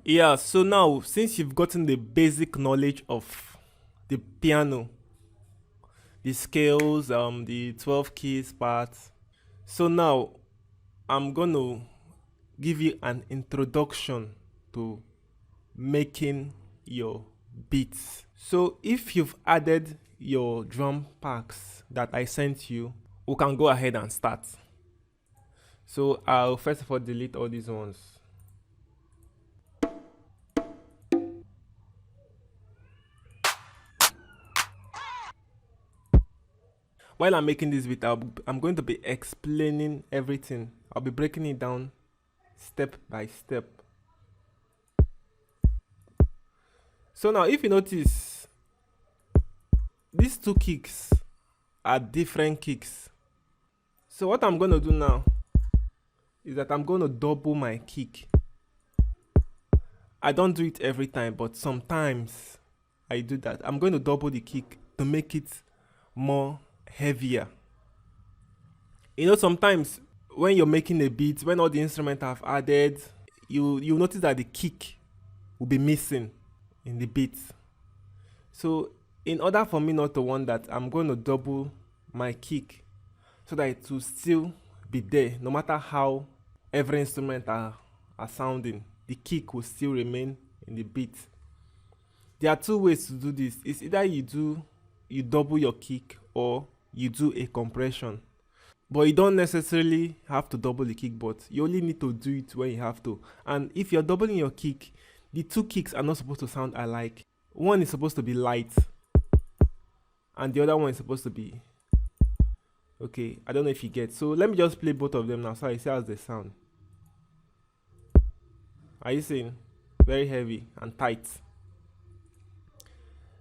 Yeah, so now since you've gotten the basic knowledge of the piano, the scales, the 12 keys part, so now I'm gonna give you an introduction to making your beats. So if you've added your drum packs that I sent you, we can go ahead and start. So I'll first of all delete all these ones. While I'm making this beat, I'm going to be explaining everything. I'll be breaking it down step by step. So now if you notice, these two kicks are different kicks. So what I'm going to do now is that I'm going to double my kick. I don't do it every time, but sometimes I do that. I'm going to double the kick to make it more heavier. You know, sometimes when you're making a beat, when all the instruments have added, you notice that the kick will be missing in the beat. So in order for me not to want that, I'm going to double my kick so that it will still be there, no matter how every instrument are sounding. The kick will still remain in the beat. There are two ways to do this. It's either you double your kick or you do a compression. But you don't necessarily have to double the kick, but you only need to do it when you have to. And if you're doubling your kick, the two kicks are not supposed to sound alike. One is supposed to be light and the other one is supposed to be okay. I don't know if you get. So let me just play both of them now so I see how they sound. Are you seeing? Very heavy and tight.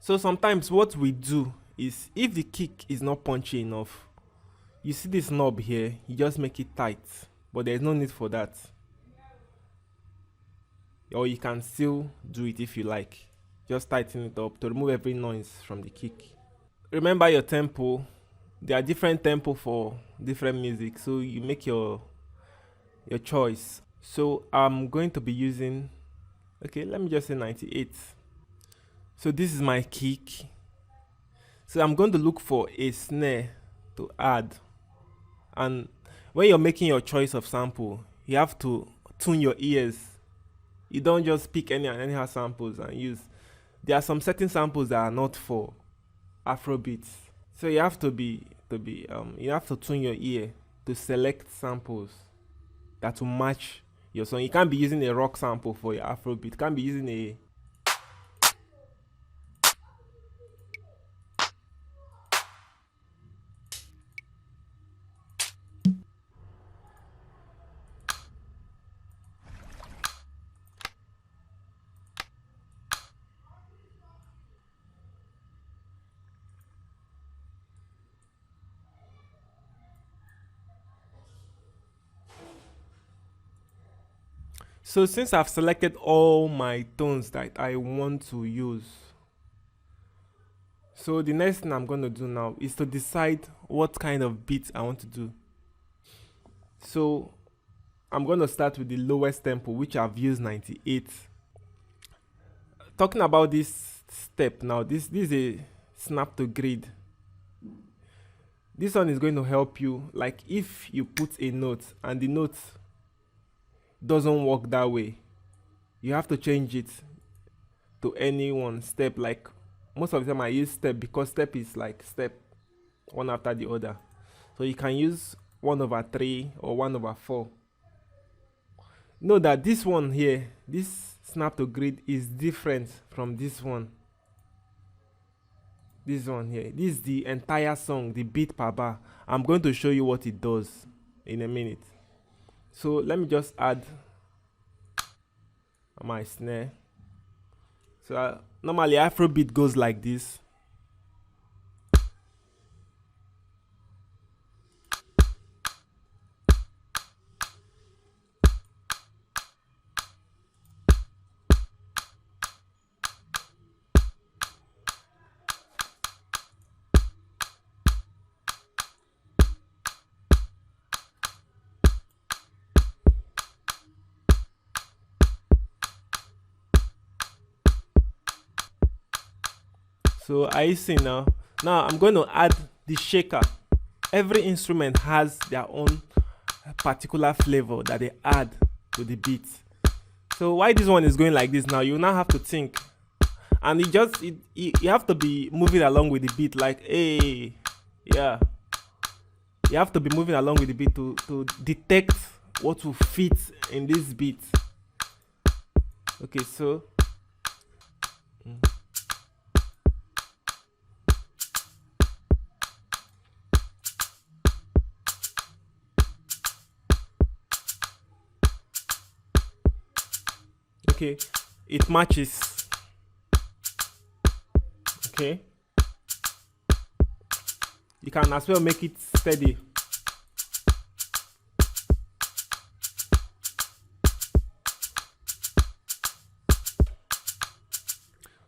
So sometimes what we do is, if the kick is not punchy enough, you see this knob here, you just make it tight, but there's no need for that. Or you can still do it if you like. Just tighten it up to remove every noise from the kick. Remember your tempo. There are different tempo for different music, so you make your choice. So I'm going to be using, okay, let me just say 98. So this is my kick. So I'm going to look for a snare to add. And when you're making your choice of sample, you have to tune your ears. You don't just pick anyhow samples and use. There are some certain samples that are not for afro beats. So you have to you have to tune your ear to select samples that will match your song. You can't be using a rock sample for your afro beat. You can't be using a So since I've selected all my tones that I want to use, so the next thing I'm going to do now is to decide what kind of beat I want to do. So I'm going to start with the lowest tempo, which I've used 98. Talking about this step now, this is a snap to grid. This one is going to help you, like if you put a note and the note doesn't work that way, you have to change it to any one step. Like most of the time I use step because step is like step one after the other. So you can use 1/3 or 1/4. Know that this one here, this snap to grid, is different from this one. This one here, this is the entire song, the beat per bar. I'm going to show you what it does in a minute. So let me just add my snare. So normally Afrobeat goes like this. So are you seeing now? Now I'm going to add the shaker. Every instrument has their own particular flavor that they add to the beat. So why this one is going like this now, you now have to think. And you have to be moving along with the beat, like, hey, yeah. You have to be moving along with the beat to detect what will fit in this beat. Okay, so okay, it matches. Okay, you can as well make it steady.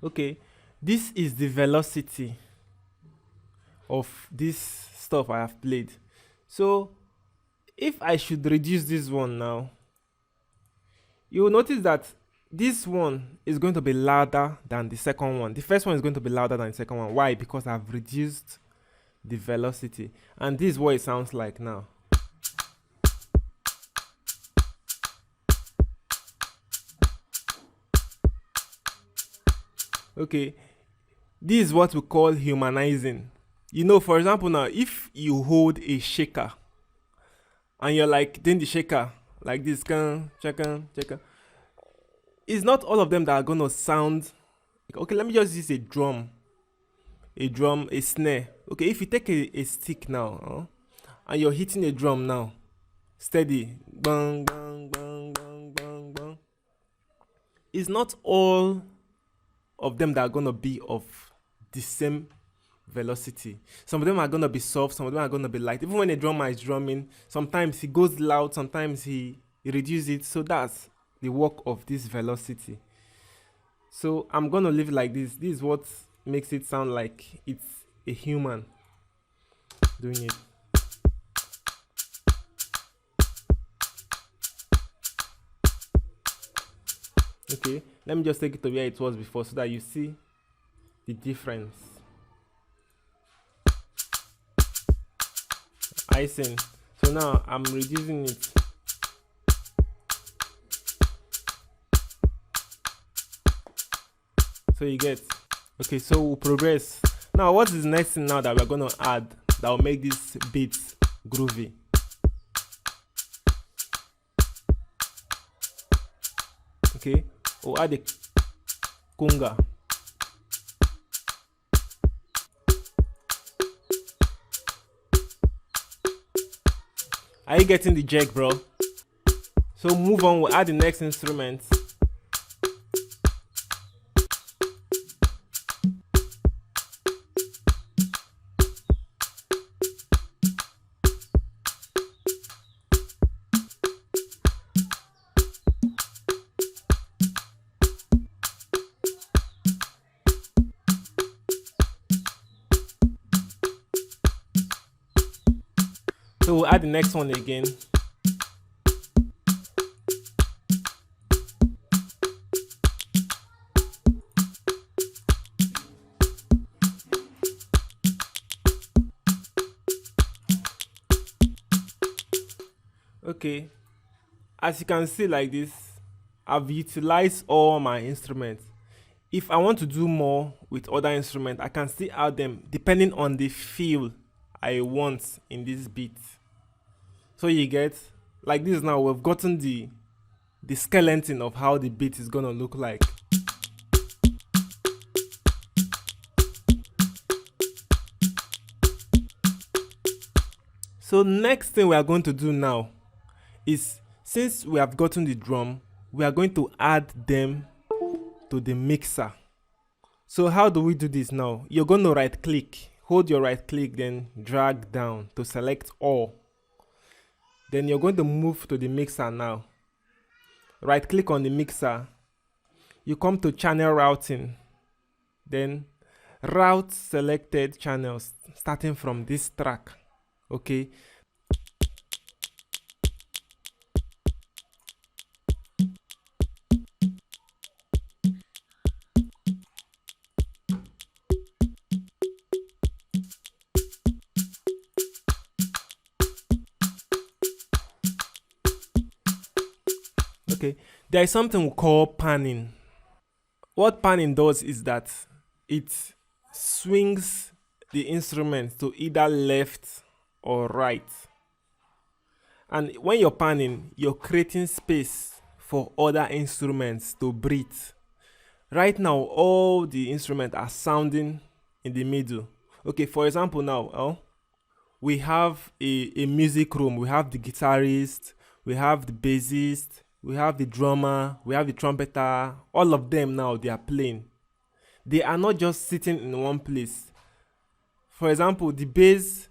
Okay, this is the velocity of this stuff I have played. So if I should reduce this one now, you will notice that this one is going to be louder than the second one. The first one is going to be louder than the second one. Why? Because I've reduced the velocity. And this is what it sounds like now. Okay, this is what we call humanizing. You know, for example, now if you hold a shaker and you're like doing the shaker like this, checker, it's not all of them that are gonna sound. Okay, let me just use a drum, a snare. Okay, if you take a stick now, and you're hitting a drum now, steady, bang, bang, bang, bang, bang, bang. It's not all of them that are gonna be of the same velocity. Some of them are gonna be soft, some of them are gonna be light. Even when a drummer is drumming, sometimes he goes loud, sometimes he reduces it. So that's the work of this velocity. So I'm gonna leave it like this. This is what makes it sound like it's a human doing it. Okay, let me just take it to where it was before so that you see the difference. Icing. So now I'm reducing it. So you get. Okay, so we'll progress. Now what is the next thing now that we're gonna add that will make this beat groovy? Okay, we'll add a conga. Are you getting the jerk, bro? So move on, we'll add the next instrument. So we'll add the next one again. Okay, as you can see like this, I've utilized all my instruments. If I want to do more with other instruments, I can still add them depending on the feel I want in this beat. So you get, like this now, we've gotten the skeleton of how the beat is gonna look like. So next thing we are going to do now is, since we have gotten the drum, we are going to add them to the mixer. So how do we do this now? You're going to right click, hold your right click, then drag down to select all. Then you're going to move to the mixer now. Right click on the mixer. You come to channel routing. Then route selected channels starting from this track. Okay. Okay, there is something we call panning. What panning does is that it swings the instrument to either left or right. And when you're panning, you're creating space for other instruments to breathe. Right now, all the instruments are sounding in the middle. Okay, for example, now we have a music room. We have the guitarist, we have the bassist, we have the drummer, we have the trumpeter. All of them now, they are playing. They are not just sitting in one place. For example, the bass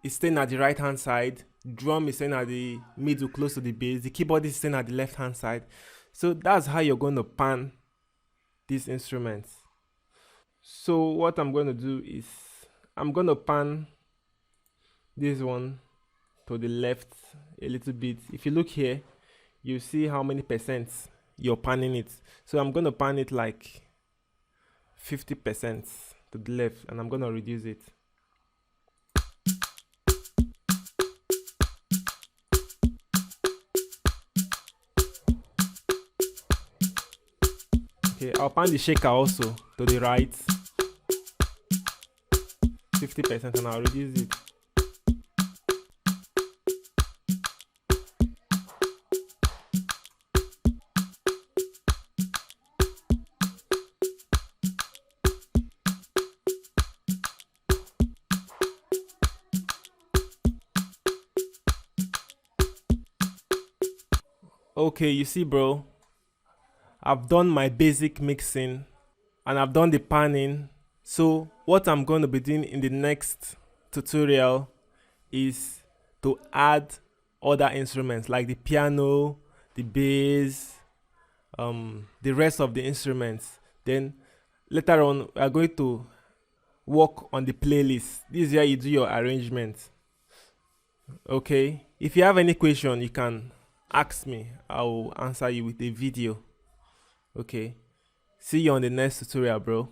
is staying at the right hand side, drum is staying at the middle close to the bass, the keyboard is staying at the left hand side. So that's how you're going to pan these instruments. So what I'm going to do is I'm going to pan this one to the left a little bit. If you look here, you see how many percent you're panning it. So I'm going to pan it like 50% to the left, and I'm going to reduce it. Okay, I'll pan the shaker also to the right, 50%, and I'll reduce it. Okay, you see, bro, I've done my basic mixing and I've done the panning. So what I'm going to be doing in the next tutorial is to add other instruments like the piano, the bass, the rest of the instruments. Then later on, we are going to work on the playlist. This is where you do your arrangement. Okay, if you have any question, you can ask me. I will answer you with a video. Okay, see you on the next tutorial, bro.